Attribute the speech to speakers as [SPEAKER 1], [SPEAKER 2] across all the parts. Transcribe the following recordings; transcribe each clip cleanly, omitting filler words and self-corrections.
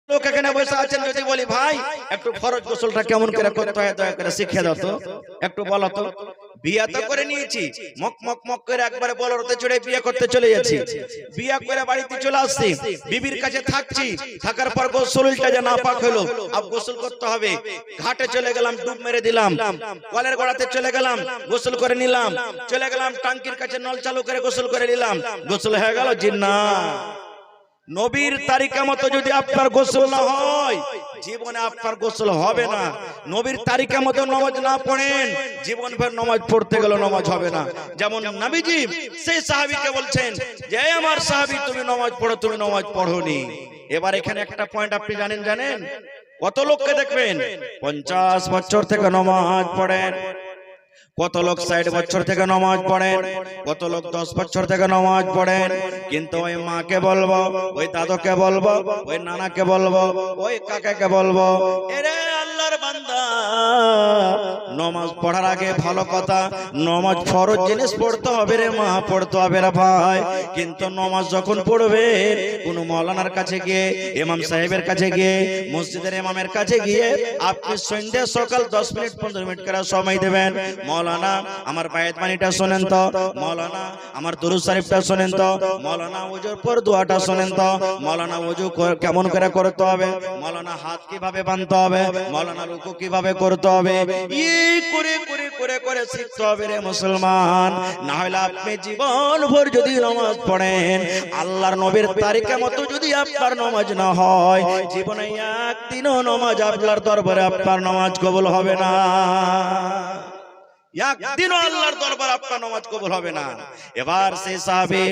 [SPEAKER 1] লোক এখানে বসে আছেন, যদি বলি ভাই একটু ফরজ গোসলটা কেমন করে করতে হয় দয়া করে শিখিয়ে দাও তো, একটু বলো তো। বিয়ে তো করে নিয়েছি, মক মক মক করে একবারে বলরতে চড়ে বিয়ে করতে চলে যাচ্ছি, বিয়ে করে বাড়িতে চলে আসছি, বিবির কাছে থাকছি, থাকার পর গোসলটা যে নাপাক হলো, আব গোসল করতে হবে। ঘাটে চলে গেলাম, ডুব মেরে দিলাম, কলের গোড়াতে চলে গেলাম, গোসল করে নিলাম, চলে গেলাম টাঙ্কির কাছে নল চালু করে গোসল করে নিলাম, গোসল হয়ে গেল। জি না, নবীর তারিকা মতো যদি আপনার গোসল না হয় জীবনে আপনার গোসল হবে না। নবীর তারিকা মতো নামাজ না পড়েন জীবন ভর নামাজ পড়তে গেলে নামাজ হবে না। যেমন নবীজি সেই সাহাবীকে বলছেন যে আমার সাহাবী তুমি নামাজ পড়ো, তুমি নামাজ পড়োনি। এবার এখানে একটা পয়েন্ট আপনি জানেন কত লোককে দেখবেন 50 বছর থেকে নামাজ পড়েন, কত লোক 60 বছর থেকে নামাজ পড়েন, কত লোক 10 বছর থেকে নামাজ পড়েন, কিন্তু ওই মাকে বলবো, ওই দাদুকে বলবো, ওই নানাকে বলবো, ওই কাকাকে বলবো, এরে আল্লাহর বান্দা নামাজ পড়ার আগে ভালো কথা নামাজ ফরজ জিনিস পড়তে হবে রে মা, পড়তে হবে রে ভাই। কিন্তু নামাজ যখন পড়বে কোন মাওলানার কাছে গিয়ে, ইমাম সাহেবের কাছে গিয়ে, মসজিদের ইমামের কাছে গিয়ে আপনি সন্ধ্যা সকাল 10 মিনিট 15 মিনিট করে সময় দেবেন। মৌলানা আমার বায়াত বাণীটা শুনেন তো, মৌলানা আমার দুরূদ শরীফটা শুনেন তো, মৌলানা ওযুর পর দোয়াটা শুনেন তো, মৌলানা ওযু কেমন করে করতে হবে, মৌলানা হাত কিভাবে বাঁধতে হবে, মৌলানা রুকু কিভাবে করতে হবে, এই করে করে করে করে শিখতে হবে রে মুসলমান। না হলে আপনি জীবন ভর যদি নামাজ পড়েন, আল্লাহর নবীর তারিকা মতো যদি আপনার নামাজ না হয়, জীবনে একদিনও নামাজ আপনার দরবারে আপনার নামাজ কবুল হবে না, একদিনও আল্লাহর দরবার আপনার নামাজ কবুল হবে না। এবার সেই সাহাবী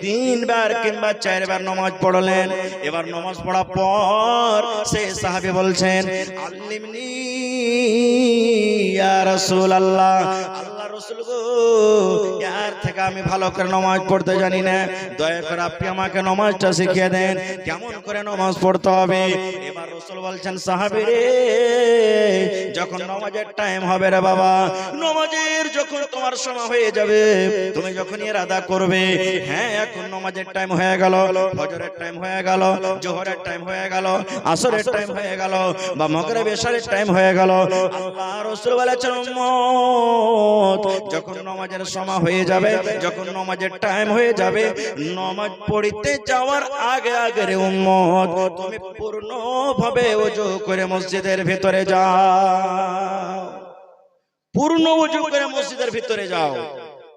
[SPEAKER 1] 3 বার কিংবা 4 বার নামাজ পড়লেন। এবার নামাজ পড়ার পর সেই সাহাবী বলছেন আল্লিমনি ইয়া রাসূলুল্লাহ, আল্লাহর রাসূল গো এর থেকে আমি ভালো করে নামাজ পড়তে জানি না, দয়া করে আপনি আমাকে নামাজটা শিখিয়ে দেন, কেমন করে নামাজ পড়তে হবে। এবার রাসূল বলছেন সাহাবী রে, যখন নামাজের টাইম হবে রে বাবা, নামাজের যখন তোমার সময় হয়ে যাবে, তুমি যখন ইরাদা করবে হ্যাঁ এখন নামাজের টাইম হয়ে গেল, ফজরের টাইম হয়ে গেল, জোহরের টাইম হয়ে গেল, আসরের টাইম হয়ে গেল, বা মাগরিব এশারের টাইম হয়ে গেল, আল্লাহ রাসূল বলেছেন উম্মত যখন নামাজের সময় হয়ে যাবে, যখন নামাজের টাইম হয়ে যাবে, নামাজ পড়তে যাওয়ার আগে আগে রে উম্মত তুমি পূর্ণভাবে ওযু করে মসজিদের ভিতরে যাও, পূর্ণ ওযু করে মসজিদের ভিতরে যাও।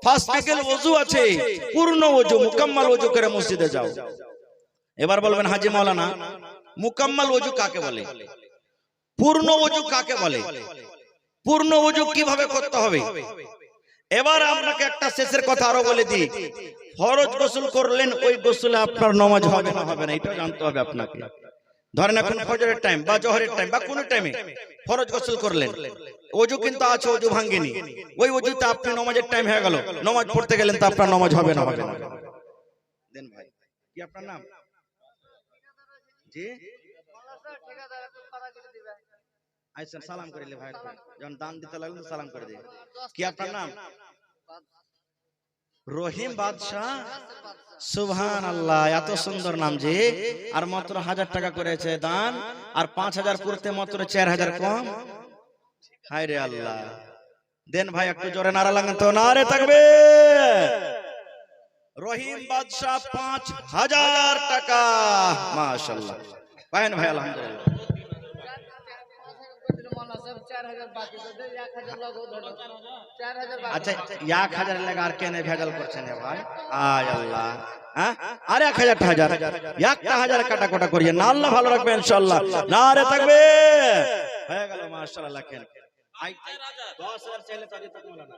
[SPEAKER 1] ফার্স্ট বিকেল ওযু আছে, পূর্ণ ওযু মুকাম্মাল ওযু করে মসজিদে যাও। এবার বলবেন হাজী মাওলানা মুকাম্মাল ওযু কাকে বলে, পূর্ণ ওযু কাকে বলে, পূর্ণ ওযু কিভাবে করতে হবে? এবার আপনাকে একটা শেষের কথা আরো বলে দিই, ফরজ গোসল করলেন ওই গোসলে আপনার নামাজ হবে না হবে না এটা জানতে হবে আপনাকে। ধরেন এখন ফজরের টাইম বা জোহরের টাইম বা কোন টাইমে ফরজ গোসল করলেন, ওযু কিন্তু আছে, ওযু ভাঙেনি, ওই ওযুতে আপনি নামাজের টাইম হয়ে গেল, নামাজ পড়তে গেলেন, তো আপনার নামাজ হবে না হবে না। দেন ভাই, কি আপনার নাম? জি আচ্ছা, সালাম করে ভাই, যখন দান দিতে লাগলেন সালাম করে দিন। কি আপনার নাম? রহিম বাদশাহ, সুবহানাল্লাহ, এত সুন্দর নাম জি। আর মাত্র 1000 টাকা করেছে দান, আর 5000 করতে মাত্র 4000 কম। হায় রে আল্লাহ, দেন ভাই একটু জোরে নারা লাগান তো, নারে তাকবীর। রহিম বাদশাহ 5000 টাকা, মাশাআল্লাহ পায়েন ভাই, আলহামদুলিল্লাহ। আচ্ছা 1000 লাগা আর কেন ভেজাল করছেন ভাই? আয় আল্লাহ, হ্যাঁ আর 1000 একটা 1000 কাটা কোটা করিয়ে না, আল্লাহ ভালো রাখবে ইনশাআল্লাহ। নারে তাকবীর, হয়ে গেল মাশাআল্লাহ। কেন 10000 চাইলে তাদের তো বলা না,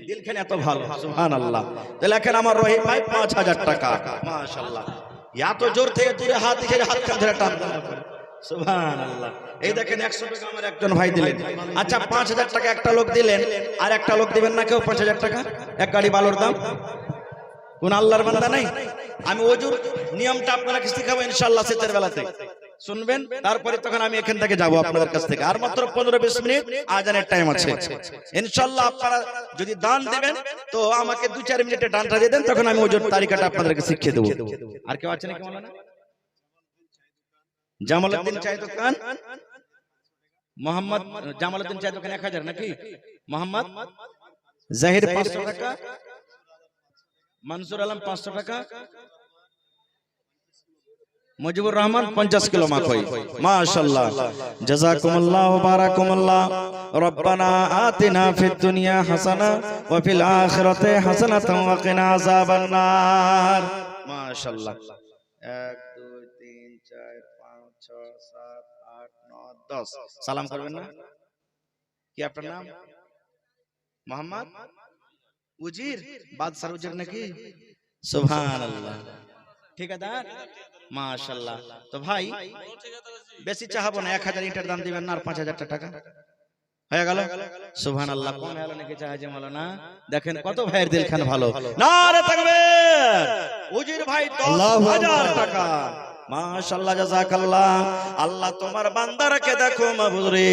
[SPEAKER 1] দিলখানে এত ভালো, সুবহানাল্লাহ। তাহলে এখন আমার রহিম ভাই 5000 টাকা, মাশাআল্লাহ। এত জোর থেকে দূরে হাত দিয়ে হাত কান ধরে টান দেন, সুবহানাল্লাহ। এই দেখেন 100 টাকা আমার একজন ভাই দিলেন। আচ্ছা 5000 টাকা একটা লোক দিলেন, আর একটা লোক দিবেন না কেউ 5000 টাকা? এক গাড়ি বালুর দাম। কোন আল্লাহর বান্দা নাই? আমি ওযুর নিয়মটা আপনাকে শিখাবো ইনশাআল্লাহ শীতের বেলাতে, শুনবেন। তারপরে তখন আমি এখান থেকে যাব আপনাদের কাছ থেকে, আর মাত্র 15-20 মিনিট আজানের টাইম আছে ইনশাআল্লাহ। আপনারা যদি দান দিবেন তো আমাকে 2-4 মিনিটে দানটা দিয়ে দেন, তখন আমি ওযুর তারিকাটা আপনাদেরকে শিখিয়ে দেব। আর কেউ আছে নাকি মাওলানা? জামালউদ্দিন চায় দোকান, মোহাম্মদ জামালউদ্দিন চায় দোকান 1000 নাকি, মোহাম্মদ জাহির 500 টাকা, মনসুর আলম 500 টাকা, মুজিবুর রহমান 50 কিলো মাখই। মাশাআল্লাহ, জাযাকুমুল্লাহ ওয়া বারাকাকুমুল্লাহ। রব্বানা আতিনা ফিদ দুনিয়া হাসানা ওয়া ফিল আখিরাতি হাসানাতাও ওয়া কিনা আযাবান নার। মাশাআল্লাহ। 1 2 3 4 5 6 7 8 9 10। সালাম করবেন না? কি আপনার নাম? মোহাম্মদ উজির, বাদশার উজির নাকি? সুবহানাল্লাহ। ঠিকাদার, মাশাআল্লাহ। তো ভাই বেশি চাহাবো না, 1000 ইটার দাম দিবেন না, আর 5000 টাকা হয়ে গেল। সুবহানাল্লাহ। কোন হলো নাকি চাহাজে মাওলানা? দেখেন কত ভাইয়ের দিলখান ভালো। নারে তাকবীর। উজির ভাই 10000 টাকা। মাশাআল্লাহ, জাযাকাল্লাহ। আল্লাহ তোমার বান্দারকে দেখো মাবুদ রে।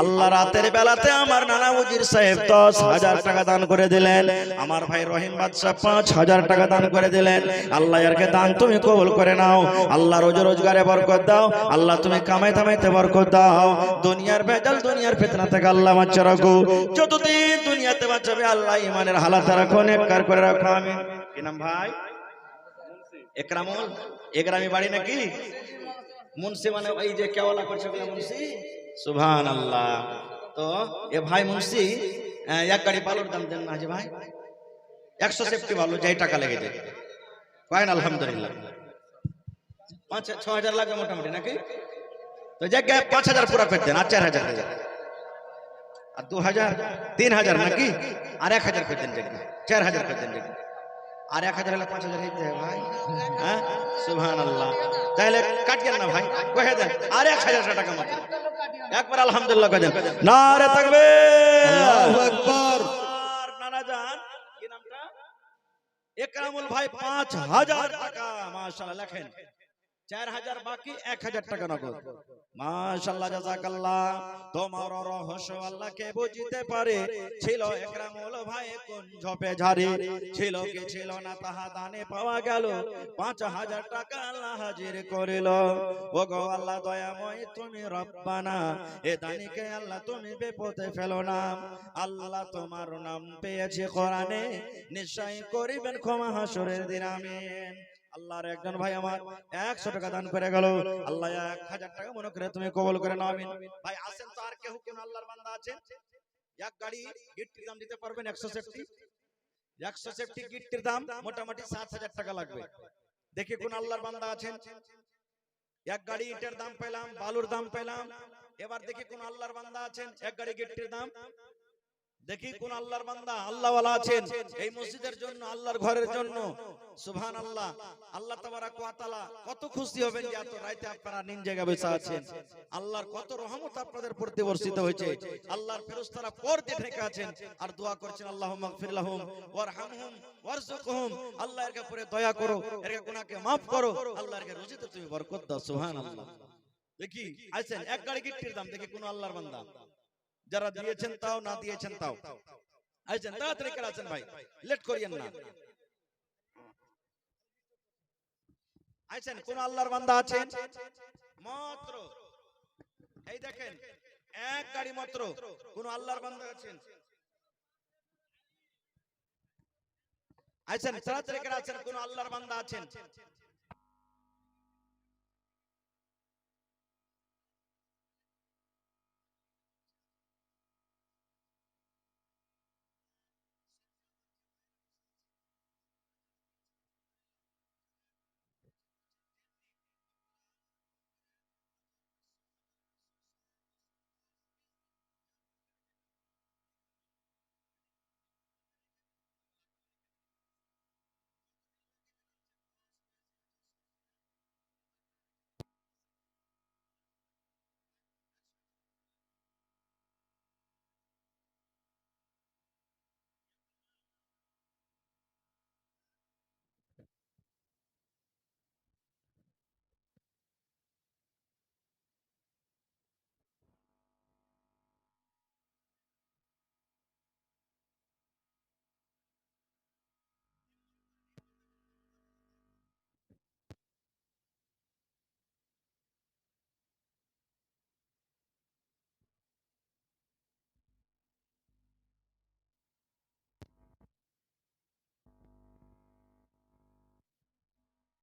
[SPEAKER 1] আল্লাহ রাতের বেলাতে আমার নানা উজির সাহেব 10000 টাকা দান করে দিলেন। আমার ভাই রহিম বাদশা 5000 টাকা দান করে দিলেন। আল্লাহ এরকে দান তুমি কবুল করে নাও। আল্লাহ রোজগারে বরকত দাও। আল্লাহ তুমি কামাই কামাইতে বরকত দাও। দুনিয়ার ভেজাল, দুনিয়ার ফিতনা থেকে আল্লাহ বাঁচিয়ে রাখো। যতদিন দুনিয়াতে বাঁচাবে আল্লাহ ঈমানের হালাত রাখো, নেককার করে রাখো। আমিন। কি নাম ভাই? একরামুল। একরামি বাড়ি নাকি? মুন্সি মানে এই যে কেওয়ালা করছে মুন্সি। সুবহানাল্লাহ। তো এ ভাই মুন্সি এক গাড়ি বালুর দাম দেন না যে ভাই? 100 সেফটি বালু যাই টাকা লেগে যায়। কয়েন আলহামদুলিল্লাহ। 5-6000 লাগবে মোটামুটি নাকি? তো জায়গায় 5000 পুরা করে দেন, আর 4000 দেন, আর 2000 3000 নাকি? আর 1000 করে দেন, জায়গায় 4000 করে দেন, জায়গায় আর 1000 হলে 5000 হইতে হবে ভাই। হ্যাঁ, সুবহানাল্লাহ। তাহলে কাটিয়েন না ভাই, কহে দেন আর 1000 টাকা মত একবার আলহামদুলিল্লাহ কহে দেন। নারে তাকবীর, আল্লাহু আকবার। নানা জান কি নামটা? একরামুল ভাই 5000 টাকা। মাশাআল্লাহ। লেখেন 4000 বাকি, 1000 টাকা নগদ। মাশাআল্লাহ, জাযাকাল্লাহ। তোমার রহস্য আল্লাহ কে বুঝিতে পারে। ছিল একরামুল ভাই কোন ঝপে ঝাড়ে, ছিল কি ছিল না তাহা দানে পাওয়া গেল। 5000 টাকা আল্লাহ হাজির করিল। ও গো আল্লাহ দয়াময় তুমি রব্বানা, এ দানিকে আল্লাহ তুমি বিপদে ফেলো না। আল্লাহ তোমার নাম পেয়েছে কোরআনে, নিশ্চয় করিবেন ক্ষমা হাসরের দিন। আমিন। আল্লাহর একজন ভাই আমার 100 টাকা দান করে গেল। আল্লাহ 1000 টাকা মনে করে তুমি কবুল করে নাও। আমিন। ভাই আছেন তো আর কেউ কোন আল্লাহর বান্দা আছেন? এক গাড়ি গিট্টির দাম দিতে পারবেন? 100 সেফটি, 100 সেফটি গিট্টির দাম মোটামুটি 7000 টাকা লাগবে। দেখি কোন আল্লাহর বান্দা আছেন? এক গাড়ি ইটের দাম পেলাম, বালুর দাম পেলাম। এবার দেখি কোন আল্লাহর বান্দা আছেন এক গাড়ি গিট্টির দাম। দেখি কোন আল্লাহর বান্দা আল্লাহওয়ালা আছেন এই মসজিদের জন্য, আল্লাহর ঘরের জন্য। সুবহানাল্লাহ। আল্লাহ তাবারাক ওয়া তাআলা কত খুশি হবেন যে এত রাতে আপনারা নিজ জায়গায় বসে আছেন। আল্লাহর কত রহমত আপনাদের প্রতি বর্ষিত হয়েছে। আল্লাহর ফেরেশতারা পর্দে ঢেকে আছেন আর দোয়া করছেন, আল্লাহুম্মা গফির লাহুম ওয়ারহামহুম ওয়ারযুকহুম। আল্লাহ এর উপরে দয়া করো, এর গুনাহকে maaf করো, আল্লাহ এর রুজিতে তুমি বরকত দাও। সুবহানাল্লাহ। দেখি আছেন এক গাড়ি গিট্টির দাম, দেখি কোন আল্লাহর বান্দা যারা দিয়েছেন তাও, না দিয়েছেন তাও আছেন। তাড়াতাড়ি করে আছেন ভাই, লেট করিয়েন না। আছেন কোন আল্লাহর বান্দা আছেন? মাত্র এই দেখেন এক গাড়ি মাত্র। কোন আল্লাহর বান্দা আছেন? আছেন, তাড়াতাড়ি করে আছেন। কোন আল্লাহর বান্দা আছেন?